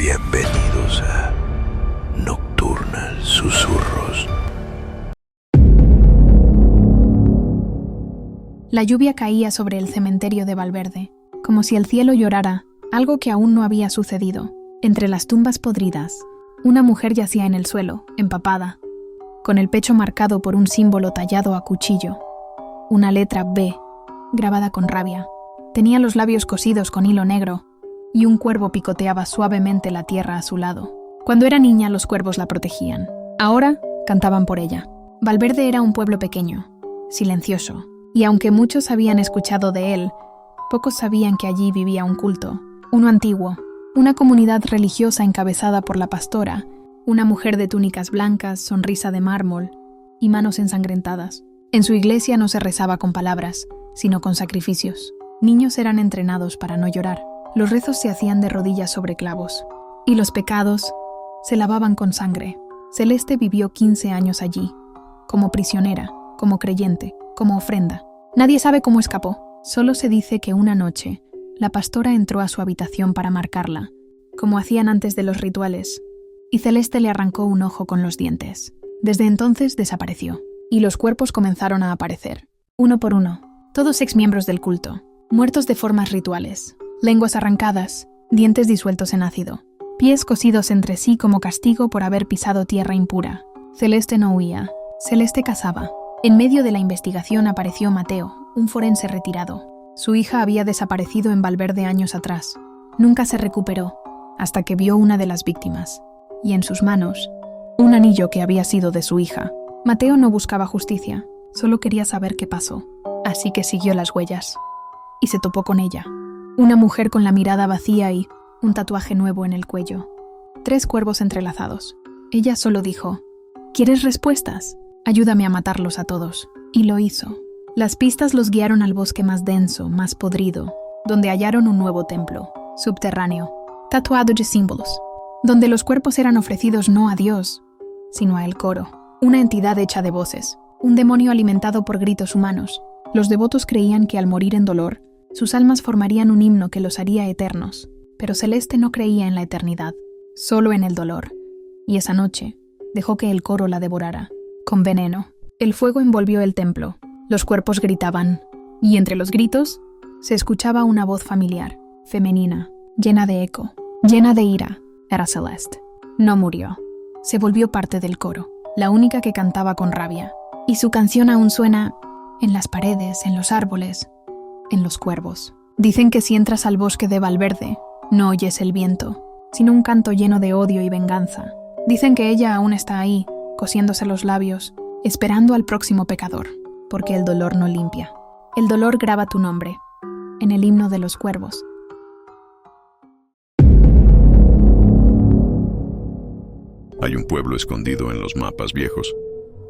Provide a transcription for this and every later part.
Bienvenidos a Nocturnal Susurros. La lluvia caía sobre el cementerio de Valverde, como si el cielo llorara, algo que aún no había sucedido. Entre las tumbas podridas, una mujer yacía en el suelo, empapada, con el pecho marcado por un símbolo tallado a cuchillo, una letra B, grabada con rabia. Tenía los labios cosidos con hilo negro, y un cuervo picoteaba suavemente la tierra a su lado. Cuando era niña, los cuervos la protegían. Ahora, cantaban por ella. Valverde era un pueblo pequeño, silencioso, y aunque muchos habían escuchado de él, pocos sabían que allí vivía un culto, uno antiguo, una comunidad religiosa encabezada por la pastora, una mujer de túnicas blancas, sonrisa de mármol y manos ensangrentadas. En su iglesia no se rezaba con palabras, sino con sacrificios. Niños eran entrenados para no llorar. Los rezos se hacían de rodillas sobre clavos, y los pecados se lavaban con sangre. Celeste vivió 15 años allí, como prisionera, como creyente, como ofrenda. Nadie sabe cómo escapó. Solo se dice que una noche, la pastora entró a su habitación para marcarla, como hacían antes de los rituales, y Celeste le arrancó un ojo con los dientes. Desde entonces desapareció, y los cuerpos comenzaron a aparecer, uno por uno, todos exmiembros del culto, muertos de formas rituales, lenguas arrancadas, dientes disueltos en ácido, pies cosidos entre sí como castigo por haber pisado tierra impura. Celeste no huía, Celeste cazaba. En medio de la investigación apareció Mateo, un forense retirado. Su hija había desaparecido en Valverde años atrás. Nunca se recuperó, hasta que vio una de las víctimas, y en sus manos, un anillo que había sido de su hija. Mateo no buscaba justicia, solo quería saber qué pasó, así que siguió las huellas, y se topó con ella. Una mujer con la mirada vacía y un tatuaje nuevo en el cuello. 3 cuervos entrelazados. Ella solo dijo: ¿quieres respuestas? Ayúdame a matarlos a todos. Y lo hizo. Las pistas los guiaron al bosque más denso, más podrido, donde hallaron un nuevo templo, subterráneo, tatuado de símbolos, donde los cuerpos eran ofrecidos no a Dios, sino a El Coro, una entidad hecha de voces, un demonio alimentado por gritos humanos. Los devotos creían que al morir en dolor, sus almas formarían un himno que los haría eternos, pero Celeste no creía en la eternidad, solo en el dolor, y esa noche dejó que El Coro la devorara, con veneno. El fuego envolvió el templo, los cuerpos gritaban, y entre los gritos se escuchaba una voz familiar, femenina, llena de eco, llena de ira. Era Celeste. No murió. Se volvió parte del coro, la única que cantaba con rabia, y su canción aún suena en las paredes, en los árboles, en los cuervos. Dicen que si entras al bosque de Valverde, no oyes el viento, sino un canto lleno de odio y venganza. Dicen que ella aún está ahí, cosiéndose los labios, esperando al próximo pecador, porque el dolor no limpia. El dolor graba tu nombre, en el himno de los cuervos. Hay un pueblo escondido en los mapas viejos.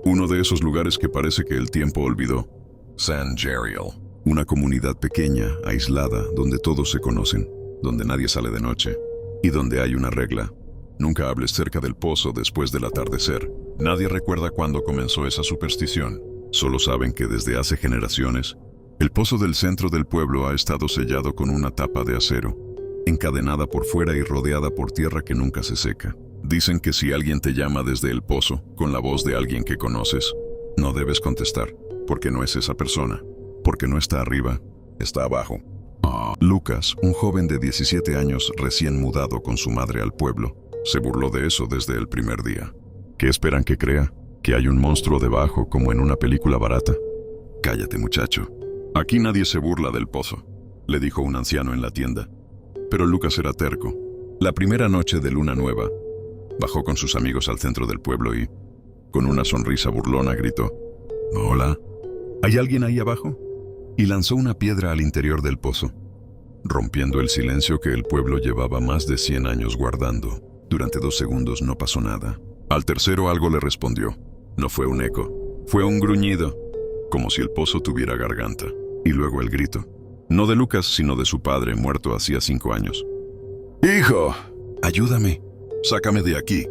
Uno de esos lugares que parece que el tiempo olvidó. San Jerial. Una comunidad pequeña, aislada, donde todos se conocen, donde nadie sale de noche, y donde hay una regla: nunca hables cerca del pozo después del atardecer. Nadie recuerda cuándo comenzó esa superstición. Solo saben que desde hace generaciones, el pozo del centro del pueblo ha estado sellado con una tapa de acero, encadenada por fuera y rodeada por tierra que nunca se seca. Dicen que si alguien te llama desde el pozo, con la voz de alguien que conoces, no debes contestar, porque no es esa persona, porque no está arriba, está abajo. Lucas, un joven de 17 años recién mudado con su madre al pueblo, se burló de eso desde el primer día. ¿Qué esperan que crea? ¿Que hay un monstruo debajo como en una película barata? Cállate, muchacho. Aquí nadie se burla del pozo, le dijo un anciano en la tienda. Pero Lucas era terco. La primera noche de luna nueva, bajó con sus amigos al centro del pueblo y, con una sonrisa burlona, gritó: «Hola, ¿hay alguien ahí abajo?», y lanzó una piedra al interior del pozo, rompiendo el silencio que el pueblo llevaba más de 100 años guardando. Durante 2 segundos no pasó nada. Al tercero algo le respondió. No fue un eco, fue un gruñido, como si el pozo tuviera garganta. Y luego el grito, no de Lucas, sino de su padre, muerto hacía 5 años. «¡Hijo! ¡Ayúdame! ¡Sácame de aquí!».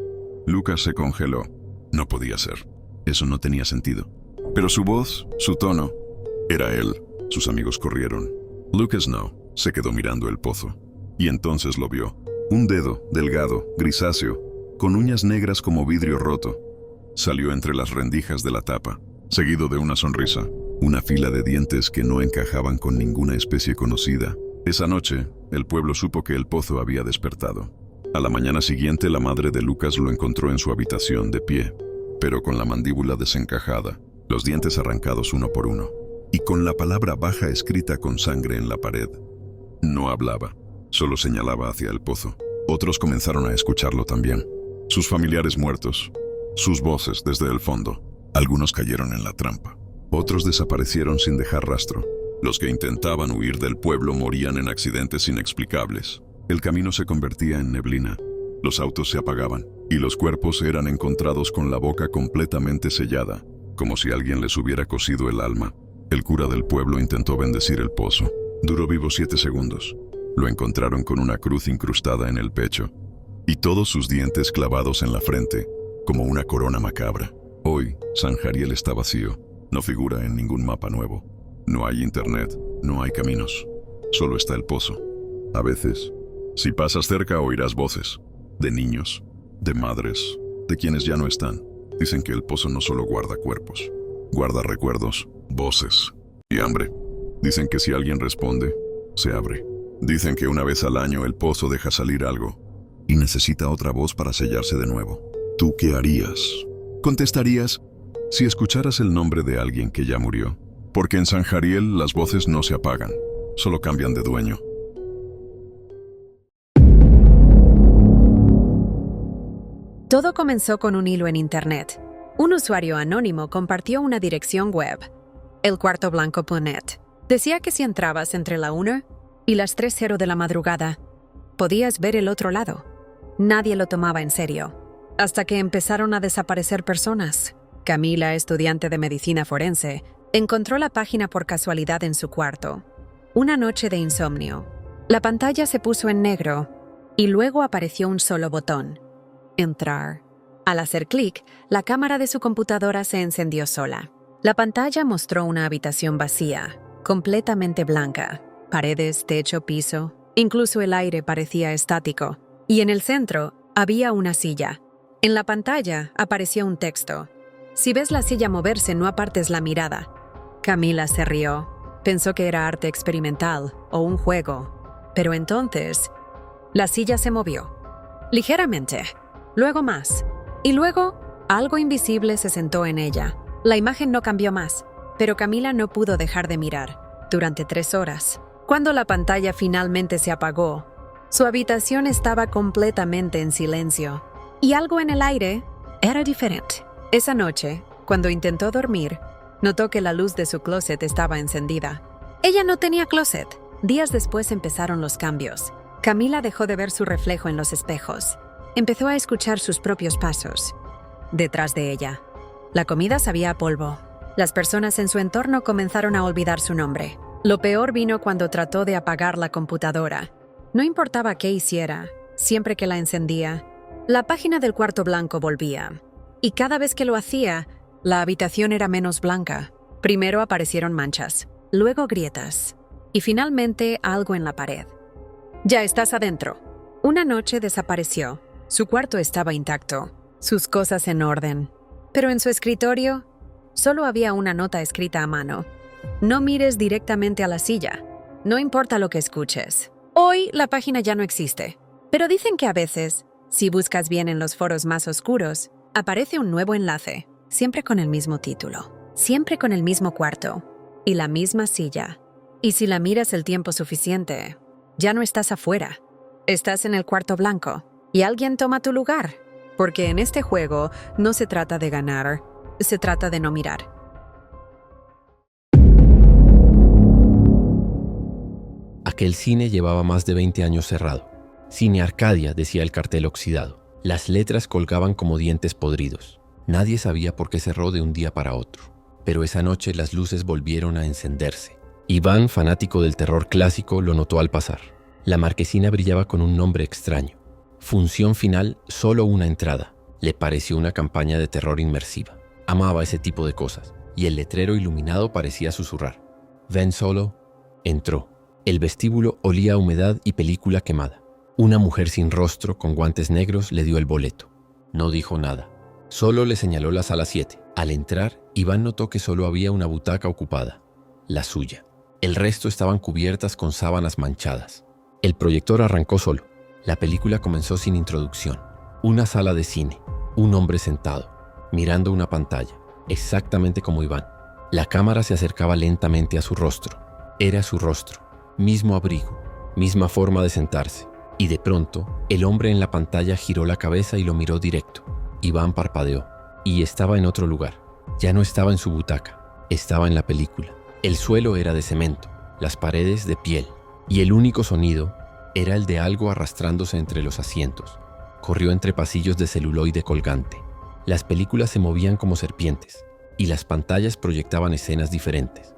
Lucas se congeló. No podía ser. Eso no tenía sentido. Pero su voz, su tono, era él. Sus amigos corrieron. Lucas no. Se quedó mirando el pozo. Y entonces lo vio. Un dedo, delgado, grisáceo, con uñas negras como vidrio roto, salió entre las rendijas de la tapa, seguido de una sonrisa, una fila de dientes que no encajaban con ninguna especie conocida. Esa noche, el pueblo supo que el pozo había despertado. A la mañana siguiente, la madre de Lucas lo encontró en su habitación de pie, pero con la mandíbula desencajada, los dientes arrancados uno por uno, y con la palabra baja escrita con sangre en la pared. No hablaba, solo señalaba hacia el pozo. Otros comenzaron a escucharlo también. Sus familiares muertos, sus voces desde el fondo. Algunos cayeron en la trampa. Otros desaparecieron sin dejar rastro. Los que intentaban huir del pueblo morían en accidentes inexplicables. El camino se convertía en neblina. Los autos se apagaban y los cuerpos eran encontrados con la boca completamente sellada, como si alguien les hubiera cosido el alma. El cura del pueblo intentó bendecir el pozo. Duró vivo 7 segundos. Lo encontraron con una cruz incrustada en el pecho y todos sus dientes clavados en la frente, como una corona macabra. Hoy, San Jariel está vacío. No figura en ningún mapa nuevo. No hay internet, no hay caminos. Solo está el pozo. A veces, si pasas cerca oirás voces. De niños, de madres, de quienes ya no están. Dicen que el pozo no solo guarda cuerpos, guarda recuerdos, voces y hambre. Dicen que si alguien responde, se abre. Dicen que una vez al año el pozo deja salir algo y necesita otra voz para sellarse de nuevo. ¿Tú qué harías? Contestarías, si escucharas el nombre de alguien que ya murió. Porque en San Jariel las voces no se apagan, solo cambian de dueño. Todo comenzó con un hilo en Internet. Un usuario anónimo compartió una dirección web, elcuartoblanco.net. Decía que si entrabas entre la 1 y las 3:00 de la madrugada, podías ver el otro lado. Nadie lo tomaba en serio, hasta que empezaron a desaparecer personas. Camila, estudiante de medicina forense, encontró la página por casualidad en su cuarto. Una noche de insomnio. La pantalla se puso en negro y luego apareció un solo botón: entrar. Al hacer clic, la cámara de su computadora se encendió sola. La pantalla mostró una habitación vacía, completamente blanca. Paredes, techo, piso, incluso el aire parecía estático. Y en el centro había una silla. En la pantalla apareció un texto: si ves la silla moverse, no apartes la mirada. Camila se rió. Pensó que era arte experimental o un juego. Pero entonces, la silla se movió. Ligeramente. Luego más. Y luego, algo invisible se sentó en ella. La imagen no cambió más, pero Camila no pudo dejar de mirar durante 3 horas. Cuando la pantalla finalmente se apagó, su habitación estaba completamente en silencio. Y algo en el aire era diferente. Esa noche, cuando intentó dormir, notó que la luz de su closet estaba encendida. Ella no tenía closet. Días después empezaron los cambios. Camila dejó de ver su reflejo en los espejos. Empezó a escuchar sus propios pasos detrás de ella. La comida sabía a polvo. Las personas en su entorno comenzaron a olvidar su nombre. Lo peor vino cuando trató de apagar la computadora. No importaba qué hiciera, siempre que la encendía, la página del cuarto blanco volvía. Y cada vez que lo hacía, la habitación era menos blanca. Primero aparecieron manchas, luego grietas, y finalmente algo en la pared. Ya estás adentro. Una noche desapareció. Su cuarto estaba intacto, sus cosas en orden. Pero en su escritorio solo había una nota escrita a mano: no mires directamente a la silla. No importa lo que escuches. Hoy la página ya no existe. Pero dicen que a veces, si buscas bien en los foros más oscuros, aparece un nuevo enlace, siempre con el mismo título, siempre con el mismo cuarto y la misma silla. Y si la miras el tiempo suficiente, ya no estás afuera. Estás en el cuarto blanco y alguien toma tu lugar. Porque en este juego no se trata de ganar, se trata de no mirar. Aquel cine llevaba más de 20 años cerrado. Cine Arcadia, decía el cartel oxidado. Las letras colgaban como dientes podridos. Nadie sabía por qué cerró de un día para otro. Pero esa noche las luces volvieron a encenderse. Iván, fanático del terror clásico, lo notó al pasar. La marquesina brillaba con un nombre extraño. Función final, solo una entrada. Le pareció una campaña de terror inmersiva. Amaba ese tipo de cosas. Y el letrero iluminado parecía susurrar. Ven solo. Entró. El vestíbulo olía a humedad y película quemada. Una mujer sin rostro, con guantes negros, le dio el boleto. No dijo nada. Solo le señaló la sala 7. Al entrar, Iván notó que solo había una butaca ocupada, la suya. El resto estaban cubiertas con sábanas manchadas. El proyector arrancó solo. La película comenzó sin introducción. Una sala de cine, un hombre sentado, mirando una pantalla, exactamente como Iván. La cámara se acercaba lentamente a su rostro. Era su rostro, mismo abrigo, misma forma de sentarse. Y de pronto, el hombre en la pantalla giró la cabeza y lo miró directo. Iván parpadeó, y estaba en otro lugar. Ya no estaba en su butaca, estaba en la película. El suelo era de cemento, las paredes de piel, y el único sonido era el de algo arrastrándose entre los asientos. Corrió entre pasillos de celuloide colgante. Las películas se movían como serpientes, y las pantallas proyectaban escenas diferentes.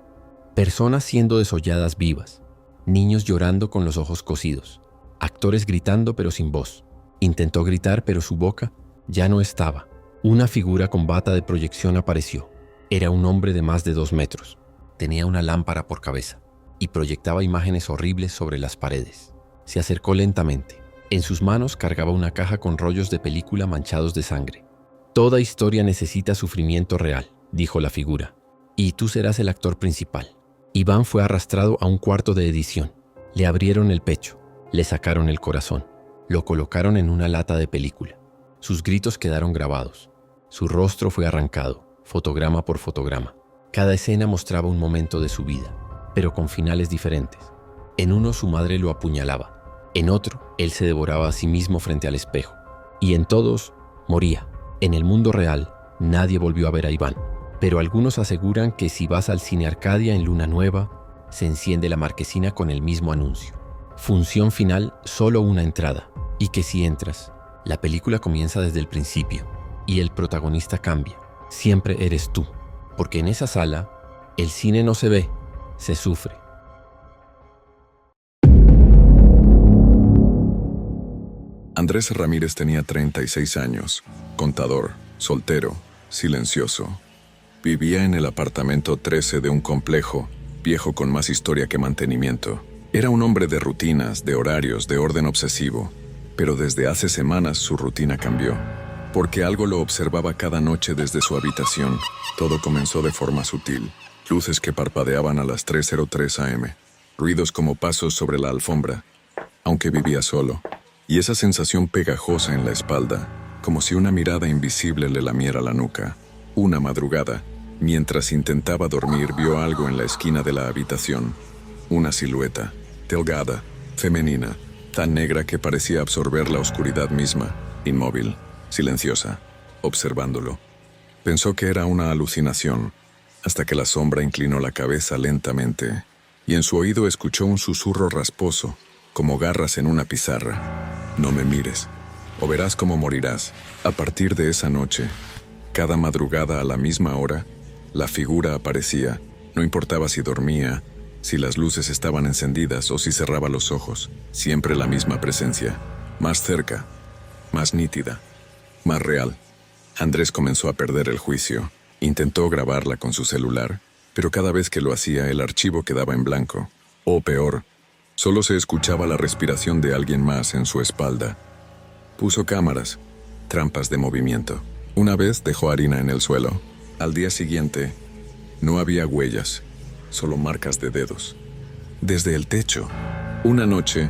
Personas siendo desolladas vivas, niños llorando con los ojos cosidos, actores gritando pero sin voz. Intentó gritar, pero su boca ya no estaba. Una figura con bata de proyección apareció. Era un hombre de más de 2 metros. Tenía una lámpara por cabeza y proyectaba imágenes horribles sobre las paredes. Se acercó lentamente. En sus manos cargaba una caja con rollos de película manchados de sangre. Toda historia necesita sufrimiento real, dijo la figura, y tú serás el actor principal. Iván fue arrastrado a un cuarto de edición. Le abrieron el pecho, le sacaron el corazón, lo colocaron en una lata de película. Sus gritos quedaron grabados. Su rostro fue arrancado, fotograma por fotograma. Cada escena mostraba un momento de su vida, pero con finales diferentes. En uno su madre lo apuñalaba, en otro él se devoraba a sí mismo frente al espejo, y en todos moría. En el mundo real nadie volvió a ver a Iván, pero algunos aseguran que si vas al Cine Arcadia en Luna Nueva, se enciende la marquesina con el mismo anuncio. Función final, solo una entrada, y que si entras, la película comienza desde el principio, y el protagonista cambia. Siempre eres tú, porque en esa sala, el cine no se ve, se sufre. Andrés Ramírez tenía 36 años, contador, soltero, silencioso. Vivía en el apartamento 13 de un complejo, viejo con más historia que mantenimiento. Era un hombre de rutinas, de horarios, de orden obsesivo, pero desde hace semanas su rutina cambió, porque algo lo observaba cada noche desde su habitación. Todo comenzó de forma sutil, luces que parpadeaban a las 3:03 am, ruidos como pasos sobre la alfombra, aunque vivía solo, y esa sensación pegajosa en la espalda, como si una mirada invisible le lamiera la nuca. Una madrugada, mientras intentaba dormir, vio algo en la esquina de la habitación. Una silueta, delgada, femenina, tan negra que parecía absorber la oscuridad misma, inmóvil, silenciosa, observándolo. Pensó que era una alucinación, hasta que la sombra inclinó la cabeza lentamente, y en su oído escuchó un susurro rasposo, como garras en una pizarra. No me mires, o verás cómo morirás. A partir de esa noche, cada madrugada a la misma hora, la figura aparecía. No importaba si dormía, si las luces estaban encendidas o si cerraba los ojos. Siempre la misma presencia, más cerca, más nítida, más real. Andrés comenzó a perder el juicio. Intentó grabarla con su celular, pero cada vez que lo hacía el archivo quedaba en blanco. O peor, solo se escuchaba la respiración de alguien más en su espalda. Puso cámaras, trampas de movimiento. Una vez dejó harina en el suelo. Al día siguiente, no había huellas, solo marcas de dedos. Desde el techo, una noche,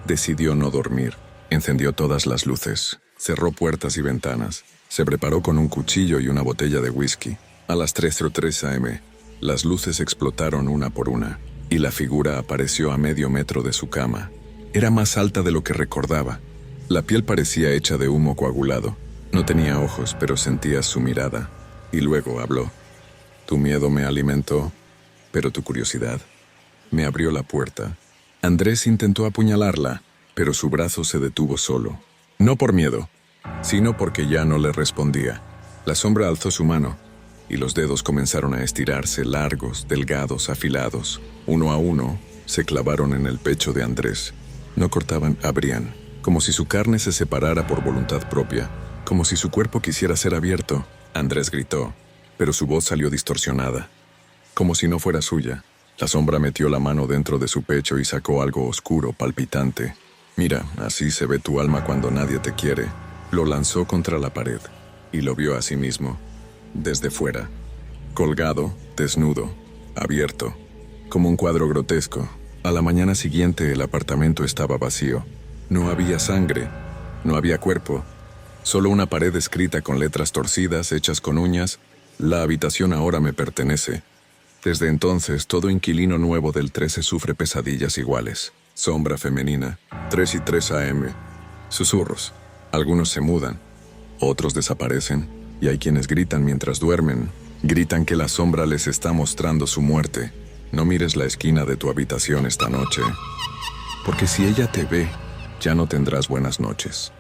decidió no dormir. Encendió todas las luces, cerró puertas y ventanas. Se preparó con un cuchillo y una botella de whisky. A las 3:03 am, las luces explotaron una por una, y la figura apareció a medio metro de su cama. Era más alta de lo que recordaba. La piel parecía hecha de humo coagulado. No tenía ojos, pero sentía su mirada. Y luego habló. Tu miedo me alimentó, pero tu curiosidad me abrió la puerta. Andrés intentó apuñalarla, pero su brazo se detuvo solo. No por miedo, sino porque ya no le respondía. La sombra alzó su mano, y los dedos comenzaron a estirarse, largos, delgados, afilados. Uno a uno, se clavaron en el pecho de Andrés. No cortaban, abrían, como si su carne se separara por voluntad propia, como si su cuerpo quisiera ser abierto. Andrés gritó, pero su voz salió distorsionada, como si no fuera suya. La sombra metió la mano dentro de su pecho y sacó algo oscuro, palpitante. Mira, así se ve tu alma cuando nadie te quiere. Lo lanzó contra la pared y lo vio a sí mismo, desde fuera, colgado, desnudo, abierto, como un cuadro grotesco. A la mañana siguiente el apartamento estaba vacío. No había sangre, no había cuerpo, solo una pared escrita con letras torcidas hechas con uñas: la habitación ahora me pertenece. Desde entonces, todo inquilino nuevo del 13 sufre pesadillas iguales. Sombra femenina, 3 y 3 AM. Susurros. Algunos se mudan, otros desaparecen, y hay quienes gritan mientras duermen. Gritan que la sombra les está mostrando su muerte. No mires la esquina de tu habitación esta noche, porque si ella te ve, ya no tendrás buenas noches.